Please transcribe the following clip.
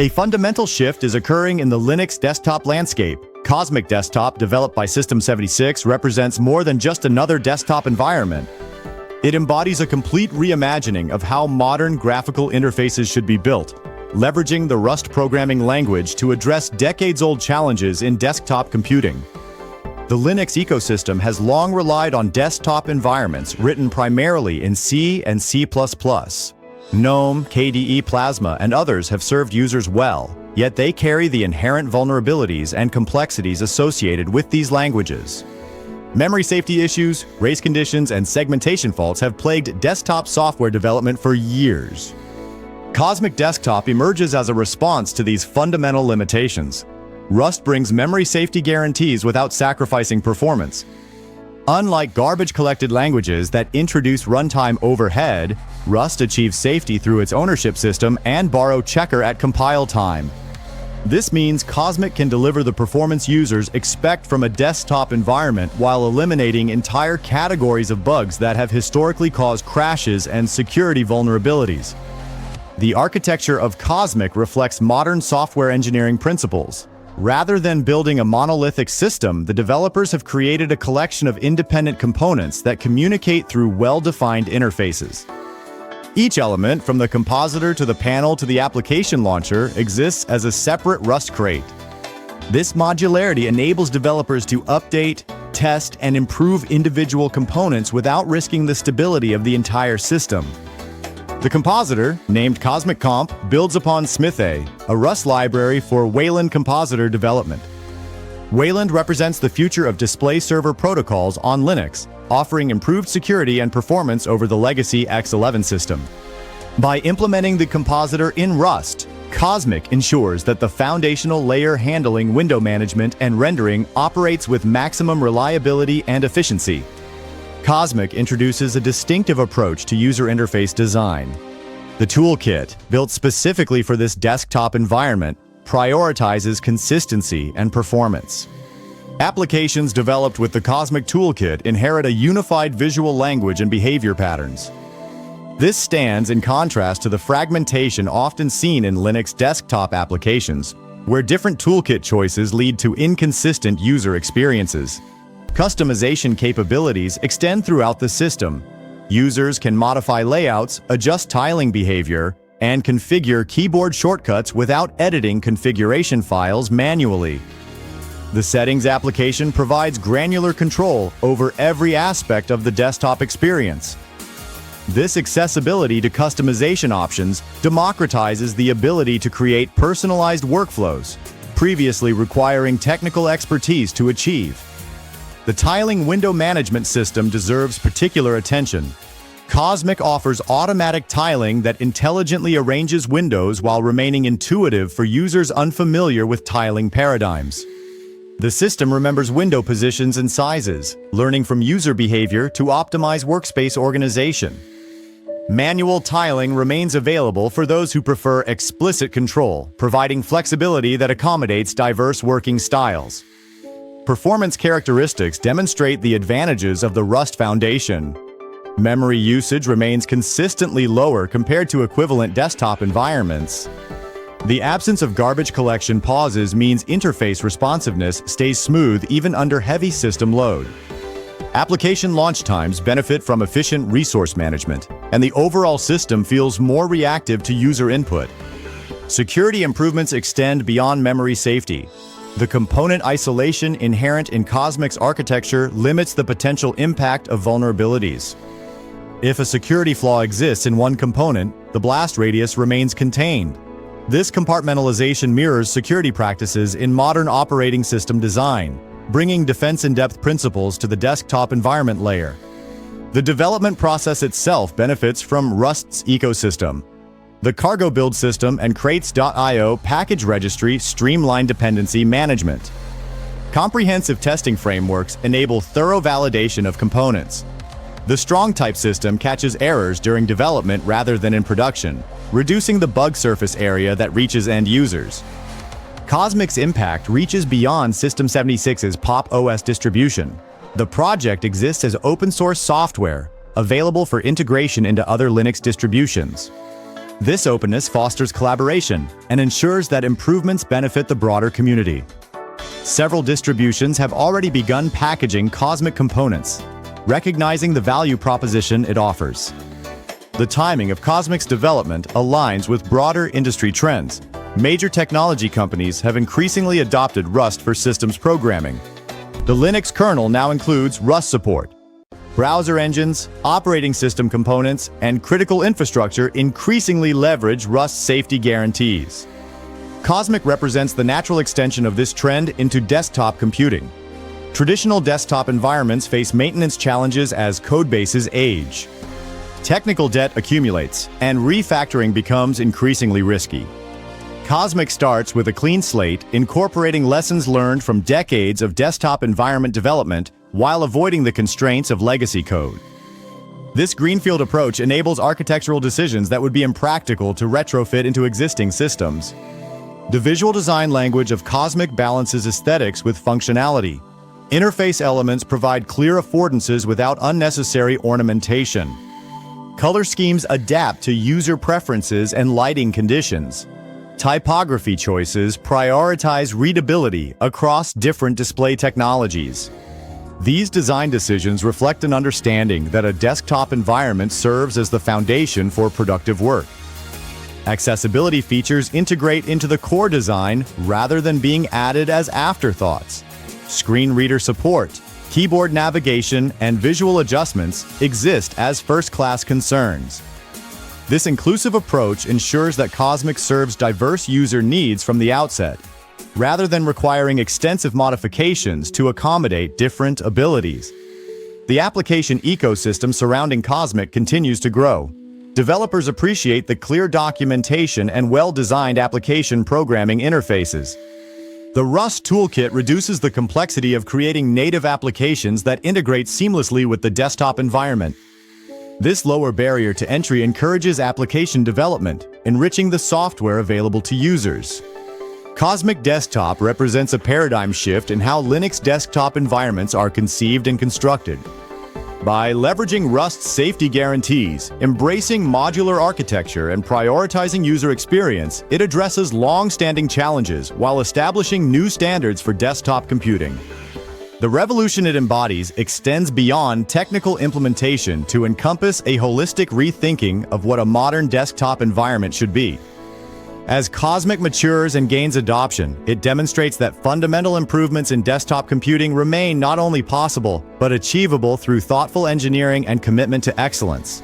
A fundamental shift is occurring in the Linux desktop landscape. Cosmic Desktop, developed by System76, represents more than just another desktop environment. It embodies a complete reimagining of how modern graphical interfaces should be built, leveraging the Rust programming language to address decades-old challenges in desktop computing. The Linux ecosystem has long relied on desktop environments written primarily in C and C++. GNOME, KDE Plasma, and others have served users well, yet they carry the inherent vulnerabilities and complexities associated with these languages. Memory safety issues, race conditions, and segmentation faults have plagued desktop software development for years. Cosmic Desktop emerges as a response to these fundamental limitations. Rust brings memory safety guarantees without sacrificing performance. Unlike garbage-collected languages that introduce runtime overhead, Rust achieves safety through its ownership system and borrow checker at compile time. This means Cosmic can deliver the performance users expect from a desktop environment while eliminating entire categories of bugs that have historically caused crashes and security vulnerabilities. The architecture of Cosmic reflects modern software engineering principles. Rather than building a monolithic system, the developers have created a collection of independent components that communicate through well-defined interfaces. Each element, from the compositor to the panel to the application launcher, exists as a separate Rust crate. This modularity enables developers to update, test, and improve individual components without risking the stability of the entire system. The compositor, named Cosmic Comp, builds upon Smithe, a Rust library for Wayland compositor development. Wayland represents the future of display server protocols on Linux, offering improved security and performance over the legacy X11 system. By implementing the compositor in Rust, Cosmic ensures that the foundational layer handling window management and rendering operates with maximum reliability and efficiency. Cosmic introduces a distinctive approach to user interface design. The toolkit, built specifically for this desktop environment, prioritizes consistency and performance. Applications developed with the Cosmic Toolkit inherit a unified visual language and behavior patterns. This stands in contrast to the fragmentation often seen in Linux desktop applications, where different toolkit choices lead to inconsistent user experiences. Customization capabilities extend throughout the system. Users can modify layouts, adjust tiling behavior, and configure keyboard shortcuts without editing configuration files manually. The Settings application provides granular control over every aspect of the desktop experience. This accessibility to customization options democratizes the ability to create personalized workflows, previously requiring technical expertise to achieve. The tiling window management system deserves particular attention. Cosmic offers automatic tiling that intelligently arranges windows while remaining intuitive for users unfamiliar with tiling paradigms. The system remembers window positions and sizes, learning from user behavior to optimize workspace organization. Manual tiling remains available for those who prefer explicit control, providing flexibility that accommodates diverse working styles. Performance characteristics demonstrate the advantages of the Rust Foundation. Memory usage remains consistently lower compared to equivalent desktop environments. The absence of garbage collection pauses means interface responsiveness stays smooth even under heavy system load. Application launch times benefit from efficient resource management, and the overall system feels more reactive to user input. Security improvements extend beyond memory safety. The component isolation inherent in Cosmic's architecture limits the potential impact of vulnerabilities. If a security flaw exists in one component, the blast radius remains contained. This compartmentalization mirrors security practices in modern operating system design, bringing defense-in-depth principles to the desktop environment layer. The development process itself benefits from Rust's ecosystem. The cargo build system and crates.io package registry streamline dependency management. Comprehensive testing frameworks enable thorough validation of components. The strong type system catches errors during development rather than in production, reducing the bug surface area that reaches end users. Cosmic's impact reaches beyond System76's Pop! OS distribution. The project exists as open source software, available for integration into other Linux distributions. This openness fosters collaboration and ensures that improvements benefit the broader community. Several distributions have already begun packaging Cosmic components, recognizing the value proposition it offers. The timing of Cosmic's development aligns with broader industry trends. Major technology companies have increasingly adopted Rust for systems programming. The Linux kernel now includes Rust support. Browser engines, operating system components, and critical infrastructure increasingly leverage Rust safety guarantees. Cosmic represents the natural extension of this trend into desktop computing. Traditional desktop environments face maintenance challenges as codebases age. Technical debt accumulates, and refactoring becomes increasingly risky. Cosmic starts with a clean slate, incorporating lessons learned from decades of desktop environment development while avoiding the constraints of legacy code. This greenfield approach enables architectural decisions that would be impractical to retrofit into existing systems. The visual design language of Cosmic balances aesthetics with functionality. Interface elements provide clear affordances without unnecessary ornamentation. Color schemes adapt to user preferences and lighting conditions. Typography choices prioritize readability across different display technologies. These design decisions reflect an understanding that a desktop environment serves as the foundation for productive work. Accessibility features integrate into the core design rather than being added as afterthoughts. Screen reader support, keyboard navigation, and visual adjustments exist as first-class concerns. This inclusive approach ensures that Cosmic serves diverse user needs from the outset, rather than requiring extensive modifications to accommodate different abilities. The application ecosystem surrounding Cosmic continues to grow. Developers appreciate the clear documentation and well-designed application programming interfaces. The Rust toolkit reduces the complexity of creating native applications that integrate seamlessly with the desktop environment. This lower barrier to entry encourages application development, enriching the software available to users. Cosmic Desktop represents a paradigm shift in how Linux desktop environments are conceived and constructed. By leveraging Rust's safety guarantees, embracing modular architecture, and prioritizing user experience, it addresses long-standing challenges while establishing new standards for desktop computing. The revolution it embodies extends beyond technical implementation to encompass a holistic rethinking of what a modern desktop environment should be. As Cosmic matures and gains adoption, it demonstrates that fundamental improvements in desktop computing remain not only possible, but achievable through thoughtful engineering and commitment to excellence.